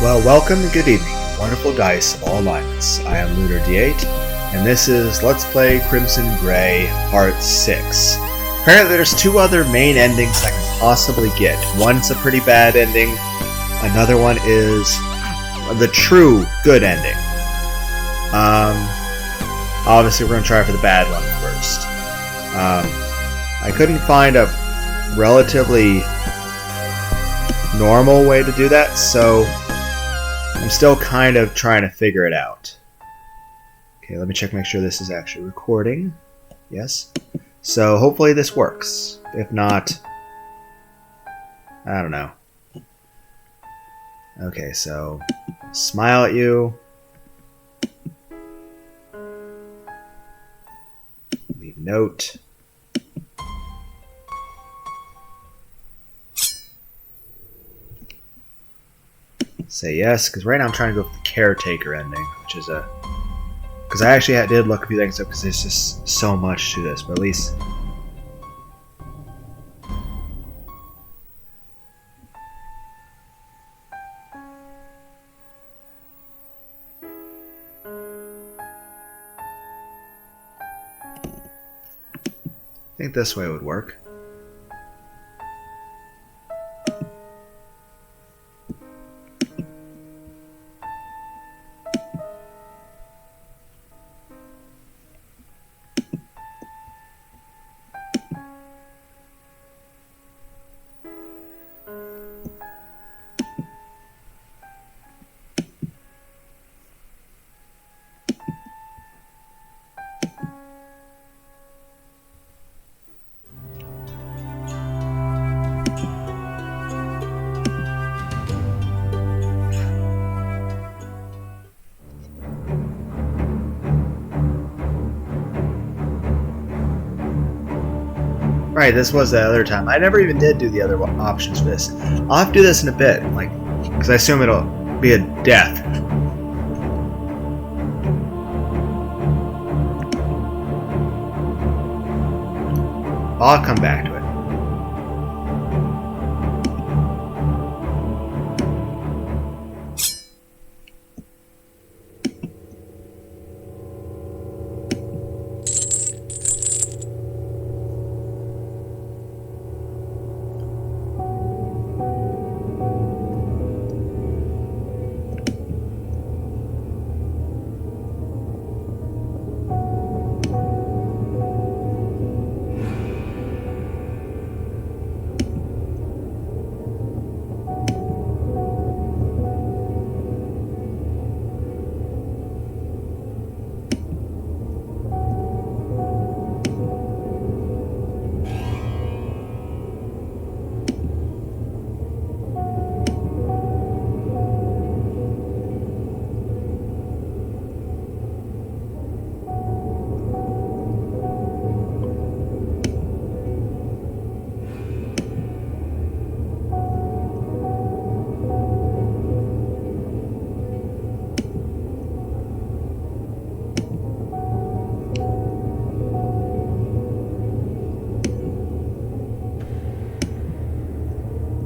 Well, welcome and good evening, wonderful dice of all alignments. I am Lunar D8, and this is Let's Play Crimson Gray Part 6. Apparently there's two other main endings I can possibly get. One's a pretty bad ending, another one is the true good ending. Obviously we're going to try for the bad one first. I couldn't find a relatively normal way to do that, so I'm still kind of trying to figure it out. Okay, let me check, make sure this is actually recording. Yes. So hopefully this works. If not, I don't know. Okay, so smile at you. Leave note. Say yes, because right now I'm trying to go for the caretaker ending, which is a... Because I actually did look a few things up, because there's just so much to this, but at least... I think this way would work. Right, this was the other time. I never even did do the other options for this. I'll have to do this in a bit, because I assume it'll be a death. I'll come back to it.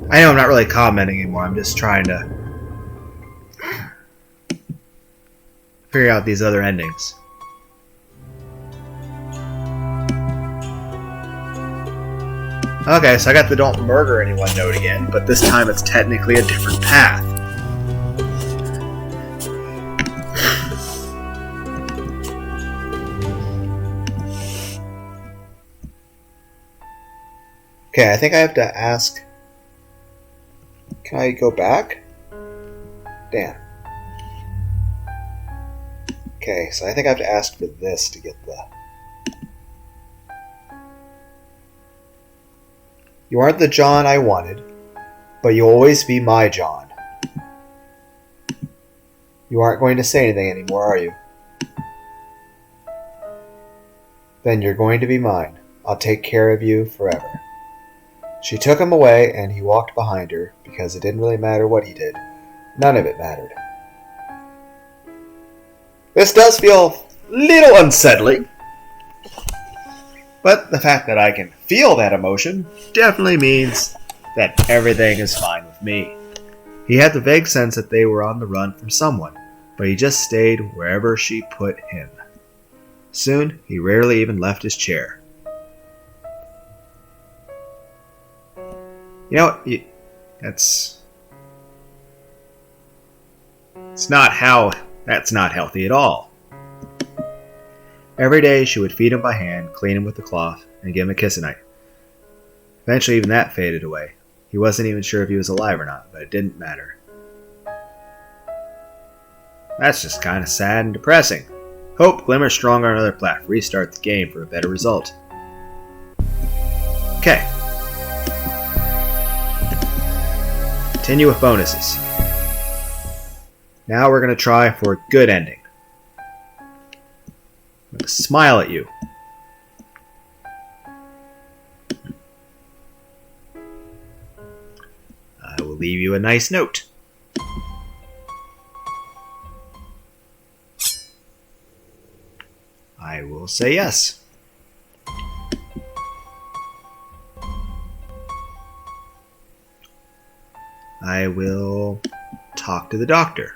I know I'm not really commenting anymore, I'm just trying to figure out these other endings. Okay, so I got the don't murder anyone note again, but this time it's technically a different path. Okay, I think I have to ask... Can I go back? Damn. Okay, so I think I have to ask for this to get the... You aren't the John I wanted, but you'll always be my John. You aren't going to say anything anymore, are you? Then you're going to be mine. I'll take care of you forever. She took him away, and he walked behind her, because it didn't really matter what he did. None of it mattered. This does feel a little unsettling, but the fact that I can feel that emotion definitely means that everything is fine with me. He had the vague sense that they were on the run from someone, but he just stayed wherever she put him. Soon, he rarely even left his chair. You know, that's not healthy at all. Every day she would feed him by hand, clean him with a cloth, and give him a kiss at night. Eventually even that faded away. He wasn't even sure if he was alive or not, but it didn't matter. That's just kind of sad and depressing. Hope glimmers strong on another plat. Restart the game for a better result. Okay. Continue with bonuses. Now we're going to try for a good ending. I'm going to smile at you. I will leave you a nice note. I will say yes. I will talk to the doctor.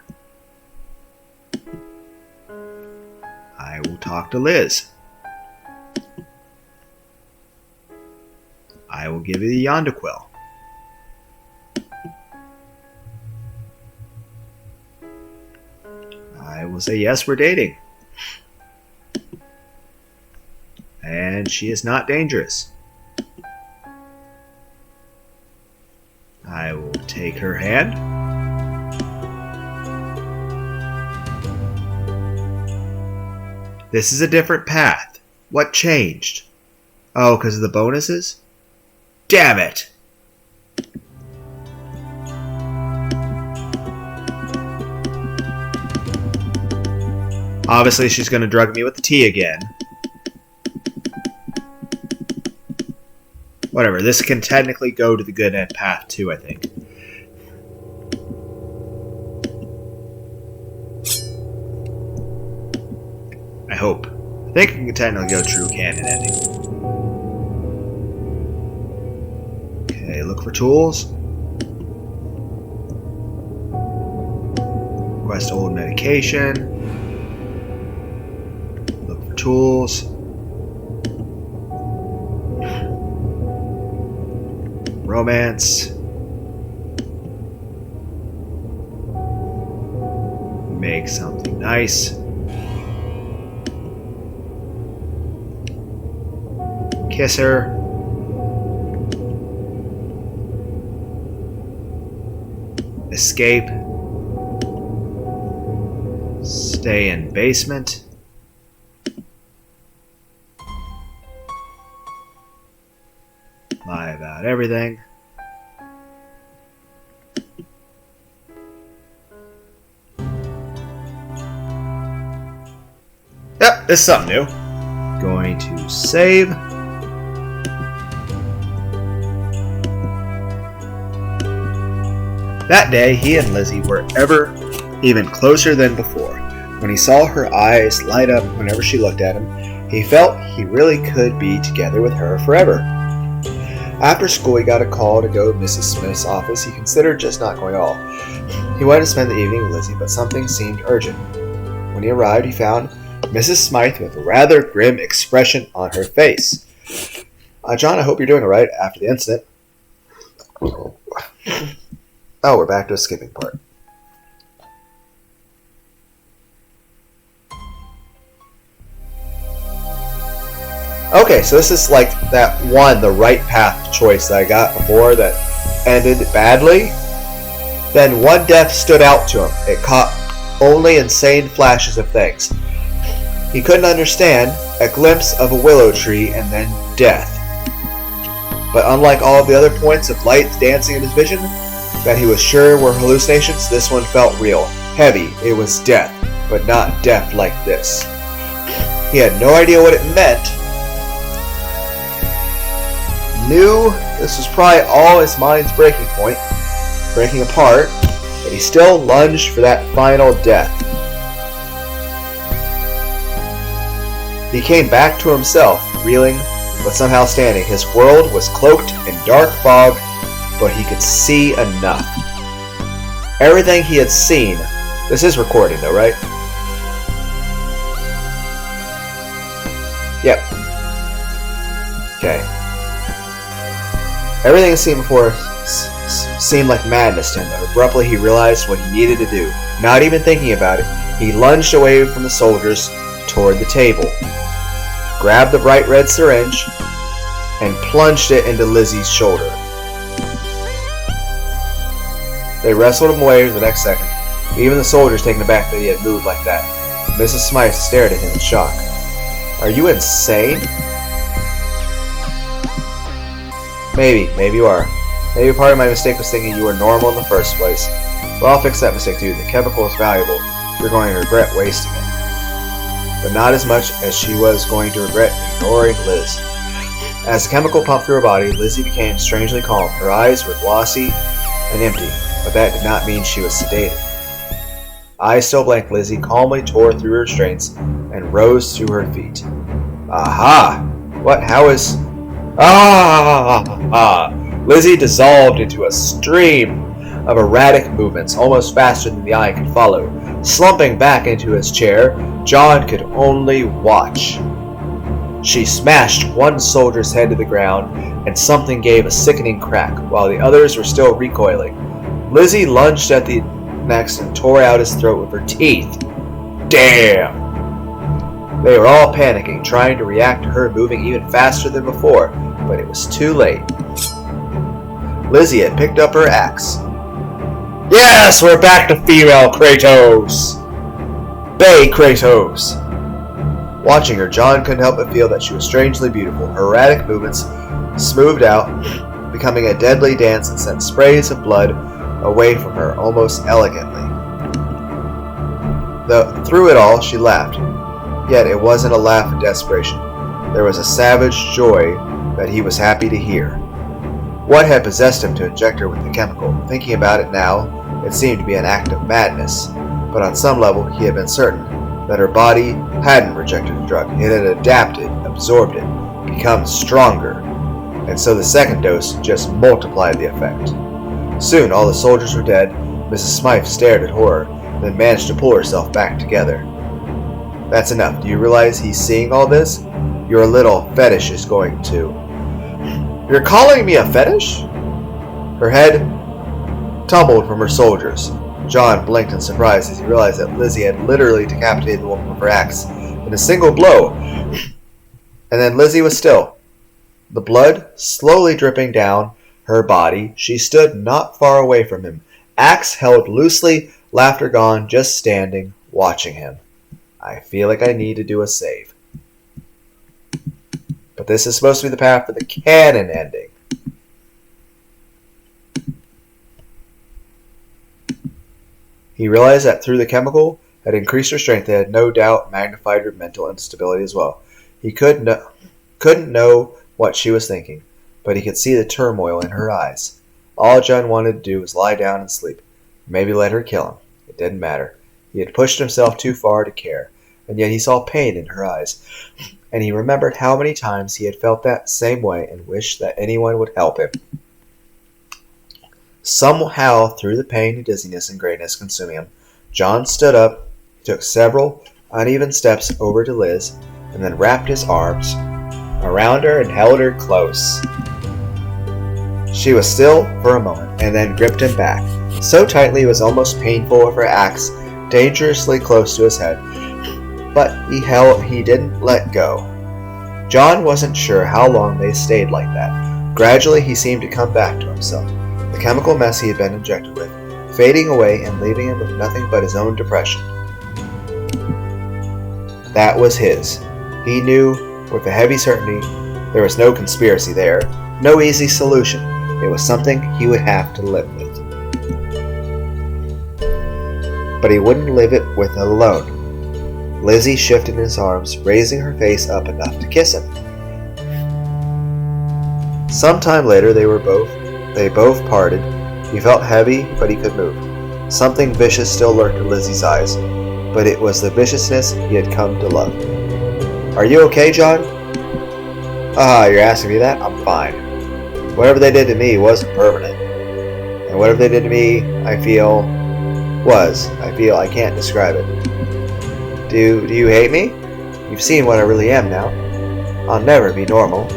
I will talk to Liz. I will give you the Yondaquil. I will say yes, we're dating. And she is not dangerous. I will take her hand. This is a different path. What changed? Oh, because of the bonuses? Damn it! Obviously, she's going to drug me with the tea again. Whatever, this can technically go to the good end path too, I think. I hope. I think it can technically go true canon ending. Okay, look for tools. Request old medication. Look for tools. Romance. Make something nice. Kiss her. Escape. Stay in basement. Lie about everything. Yep, this is something new. Going to save. That day, he and Lizzie were ever even closer than before. When he saw her eyes light up whenever she looked at him, he felt he really could be together with her forever. After school, he got a call to go to Mrs. Smith's office. He considered just not going at all. He wanted to spend the evening with Lizzie, but something seemed urgent. When he arrived, he found Mrs. Smythe with a rather grim expression on her face. John, I hope you're doing all right after the incident. Oh, we're back to a skipping part. Okay, so this is like that one, the right path choice that I got before that ended badly. Then one death stood out to him. It caught only insane flashes of things. He couldn't understand a glimpse of a willow tree and then death. But unlike all of the other points of light dancing in his vision that he was sure were hallucinations, this one felt real. Heavy, it was death, but not death like this. He had no idea what it meant. Knew this was probably all his mind's breaking point, breaking apart, but he still lunged for that final death. He came back to himself, reeling, but somehow standing. His world was cloaked in dark fog, but he could see enough. Everything he had seen. This is recording though, right? Yep. Okay. Everything he'd seen before seemed like madness to him, but abruptly he realized what he needed to do. Not even thinking about it, he lunged away from the soldiers toward the table, grabbed the bright red syringe, and plunged it into Lizzie's shoulder. They wrestled him away the next second, even the soldiers taken aback that he had moved like that. Mrs. Smythe stared at him in shock. Are you insane? Maybe you are. Maybe part of my mistake was thinking you were normal in the first place. Well, I'll fix that mistake too. The chemical is valuable. You're going to regret wasting it. But not as much as she was going to regret ignoring Liz. As the chemical pumped through her body, Lizzie became strangely calm. Her eyes were glossy and empty, but that did not mean she was sedated. Eyes still blank, Lizzie calmly tore through her restraints and rose to her feet. Aha! What? How is... Ah! Lizzie dissolved into a stream of erratic movements, almost faster than the eye could follow. Slumping back into his chair, John could only watch. She smashed one soldier's head to the ground, and something gave a sickening crack, while the others were still recoiling. Lizzie lunged at the next and tore out his throat with her teeth. Damn! They were all panicking, trying to react to her moving even faster than before, but it was too late. Lizzie had picked up her axe. Yes, we're back to female Kratos! Bay Kratos! Watching her, John couldn't help but feel that she was strangely beautiful. Her erratic movements smoothed out, becoming a deadly dance and sent sprays of blood away from her almost elegantly. Through it all, she laughed. Yet it wasn't a laugh of desperation. There was a savage joy that he was happy to hear. What had possessed him to inject her with the chemical? Thinking about it now, it seemed to be an act of madness. But on some level, he had been certain that her body hadn't rejected the drug. It had adapted, absorbed it, become stronger. And so the second dose just multiplied the effect. Soon, all the soldiers were dead. Mrs. Smythe stared at horror, then managed to pull herself back together. That's enough. Do you realize he's seeing all this? Your little fetish is going to... You're calling me a fetish? Her head tumbled from her soldiers. John blinked in surprise as he realized that Lizzie had literally decapitated the woman with her axe in a single blow. And then Lizzie was still. The blood slowly dripping down her body, she stood not far away from him, axe held loosely, laughter gone, just standing, watching him. I feel like I need to do a save. But this is supposed to be the path for the canon ending. He realized that through the chemical had increased her strength, it had no doubt magnified her mental instability as well. He couldn't know what she was thinking, but he could see the turmoil in her eyes. All John wanted to do was lie down and sleep. Maybe let her kill him. It didn't matter. He had pushed himself too far to care, and yet he saw pain in her eyes. And he remembered how many times he had felt that same way and wished that anyone would help him. Somehow, through the pain and dizziness and grayness consuming him, John stood up, took several uneven steps over to Liz, and then wrapped his arms around her and held her close. She was still for a moment, and then gripped him back, so tightly it was almost painful with her axe dangerously close to his head. But he didn't let go. John wasn't sure how long they stayed like that. Gradually he seemed to come back to himself. The chemical mess he had been injected with, fading away and leaving him with nothing but his own depression. That was his. He knew with a heavy certainty there was no conspiracy there, no easy solution. It was something he would have to live with. But he wouldn't live it with it alone. Lizzie shifted in his arms, raising her face up enough to kiss him. Sometime later they both parted. He felt heavy, but he could move. Something vicious still lurked in Lizzie's eyes, but it was the viciousness he had come to love. Are you okay, John? You're asking me that? I'm fine. Whatever they did to me wasn't permanent. And whatever they did to me, I feel Was. I feel I can't describe it. Do you hate me? You've seen what I really am now. I'll never be normal.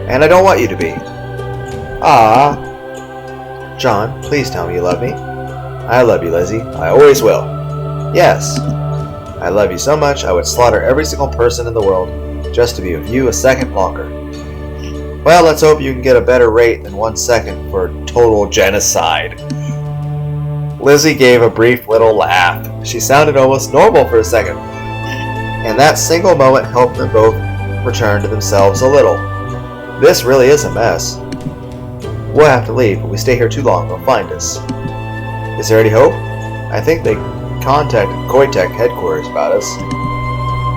And I don't want you to be. Ah. John, please tell me you love me. I love you, Lizzie. I always will. Yes. I love you so much I would slaughter every single person in the world just to be with you a second longer. Well, let's hope you can get a better rate than 1 second for total genocide. Lizzie gave a brief little laugh. She sounded almost normal for a second. And that single moment helped them both return to themselves a little. This really is a mess. We'll have to leave. If we stay here too long, they'll find us. Is there any hope? I think they contacted Koitek headquarters about us.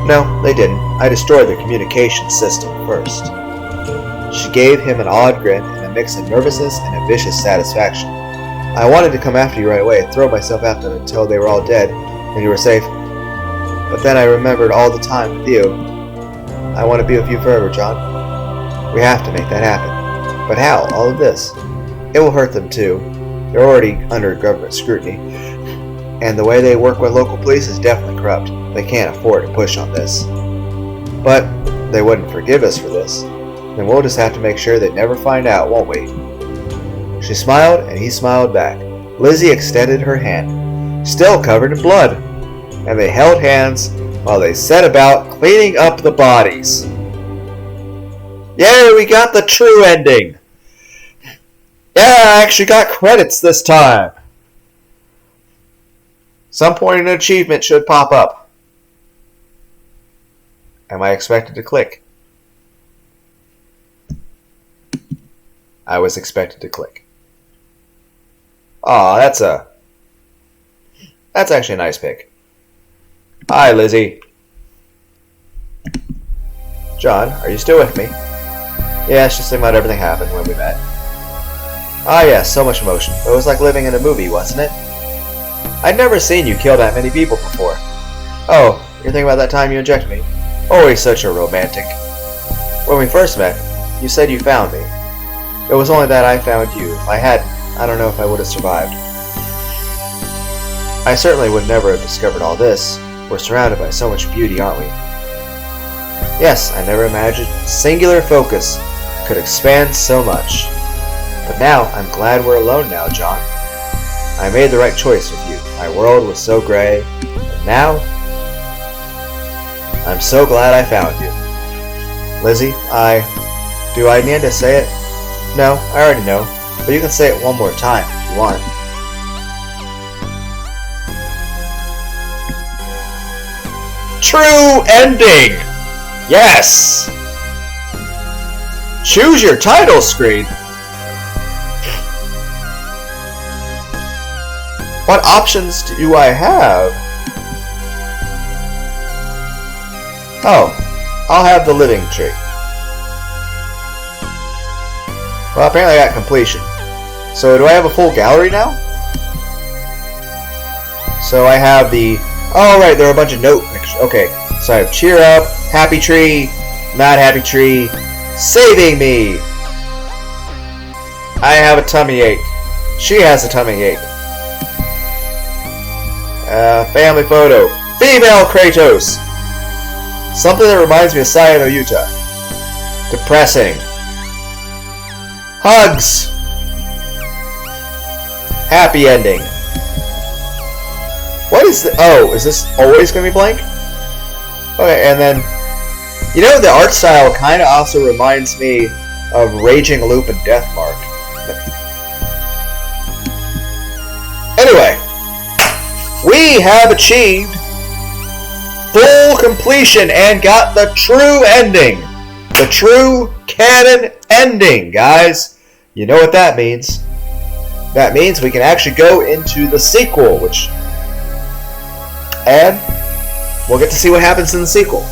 No, they didn't. I destroyed their communication system first. She gave him an odd grin and a mix of nervousness and a vicious satisfaction. I wanted to come after you right away and throw myself at them until they were all dead and you were safe. But then I remembered all the time with you. I want to be with you forever, John. We have to make that happen. But how? All of this? It will hurt them too. They're already under government scrutiny. And the way they work with local police is definitely corrupt. They can't afford to push on this. But they wouldn't forgive us for this. Then we'll just have to make sure they never find out, won't we? She smiled and he smiled back. Lizzie extended her hand, still covered in blood. And they held hands while they set about cleaning up the bodies. Yay, we got the true ending! Yeah, I actually got credits this time! Some point an achievement should pop up. Am I expected to click? I was expected to click. Aw, that's actually a nice pick. Hi, Lizzie. John, are you still with me? Yes, just thinking about everything happened when we met. Ah yes, so much emotion. It was like living in a movie, wasn't it? I'd never seen you kill that many people before. Oh, you're thinking about that time you injected me? Always such a romantic. When we first met, you said you found me. It was only that I found you. If I hadn't, I don't know if I would have survived. I certainly would never have discovered all this. We're surrounded by so much beauty, aren't we? Yes, I never imagined singular focus could expand so much. But now, I'm glad we're alone now, John. I made the right choice with you. My world was so gray, but now, I'm so glad I found you. Lizzie, do I need to say it? No, I already know, but you can say it one more time if you want. True ending! Yes! Choose your title screen. What options do I have? Oh, I'll have the living tree. Well, apparently I got completion. So do I have a full gallery now? So I have the... Oh, right, there are a bunch of note pictures. Okay, so I have cheer up, happy tree, not happy tree, saving me. I have a tummy ache. She has a tummy ache. Family photo. Female Kratos. Something that reminds me of Saya no Yuta. Depressing. Hugs. Happy ending. What is this? Oh, is this always going to be blank? Okay, and then, you know, the art style kind of also reminds me of Raging Loop and Deathmark. Anyway, we have achieved full completion and got the true ending. The true canon ending, guys. You know what that means. That means we can actually go into the sequel, and we'll get to see what happens in the sequel,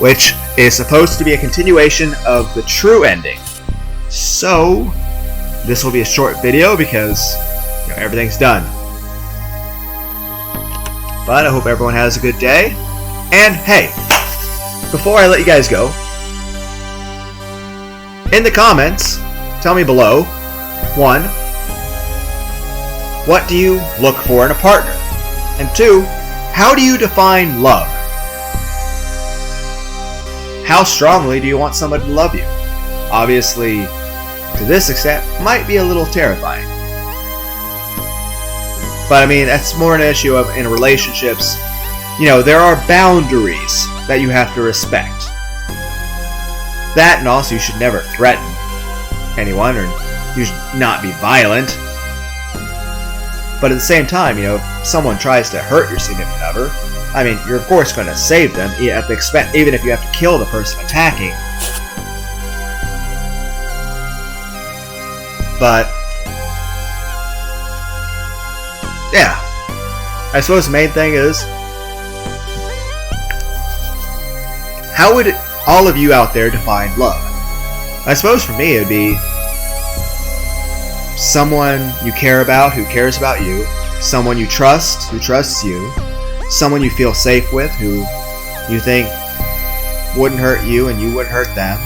which is supposed to be a continuation of the true ending. So, this will be a short video because everything's done. But I hope everyone has a good day. And hey, before I let you guys go, in the comments, tell me below, 1, What do you look for in a partner? And 2, how do you define love? How strongly do you want somebody to love you? Obviously, to this extent, might be a little terrifying. But I mean, that's more an issue of in relationships. There are boundaries that you have to respect. That, and also you should never threaten anyone, or you should not be violent. But at the same time, if someone tries to hurt your significant other, I mean, you're of course going to save them at the expense, even if you have to kill the person attacking. But yeah, I suppose the main thing is, how would all of you out there define love? I suppose for me it would be someone you care about who cares about you, someone you trust who trusts you, someone you feel safe with who you think wouldn't hurt you and you wouldn't hurt them.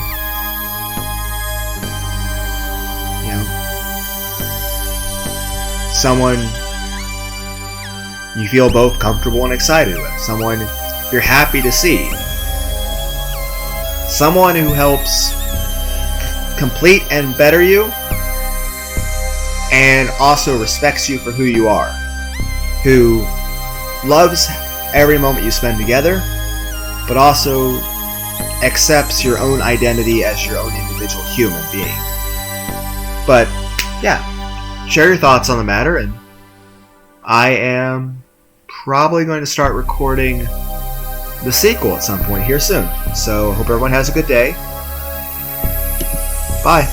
Someone you feel both comfortable and excited with, someone you're happy to see, someone who helps complete and better you, and also respects you for who you are, who loves every moment you spend together, but also accepts your own identity as your own individual human being. But yeah, share your thoughts on the matter, and I am probably going to start recording the sequel at some point here soon. So hope everyone has a good day. Bye.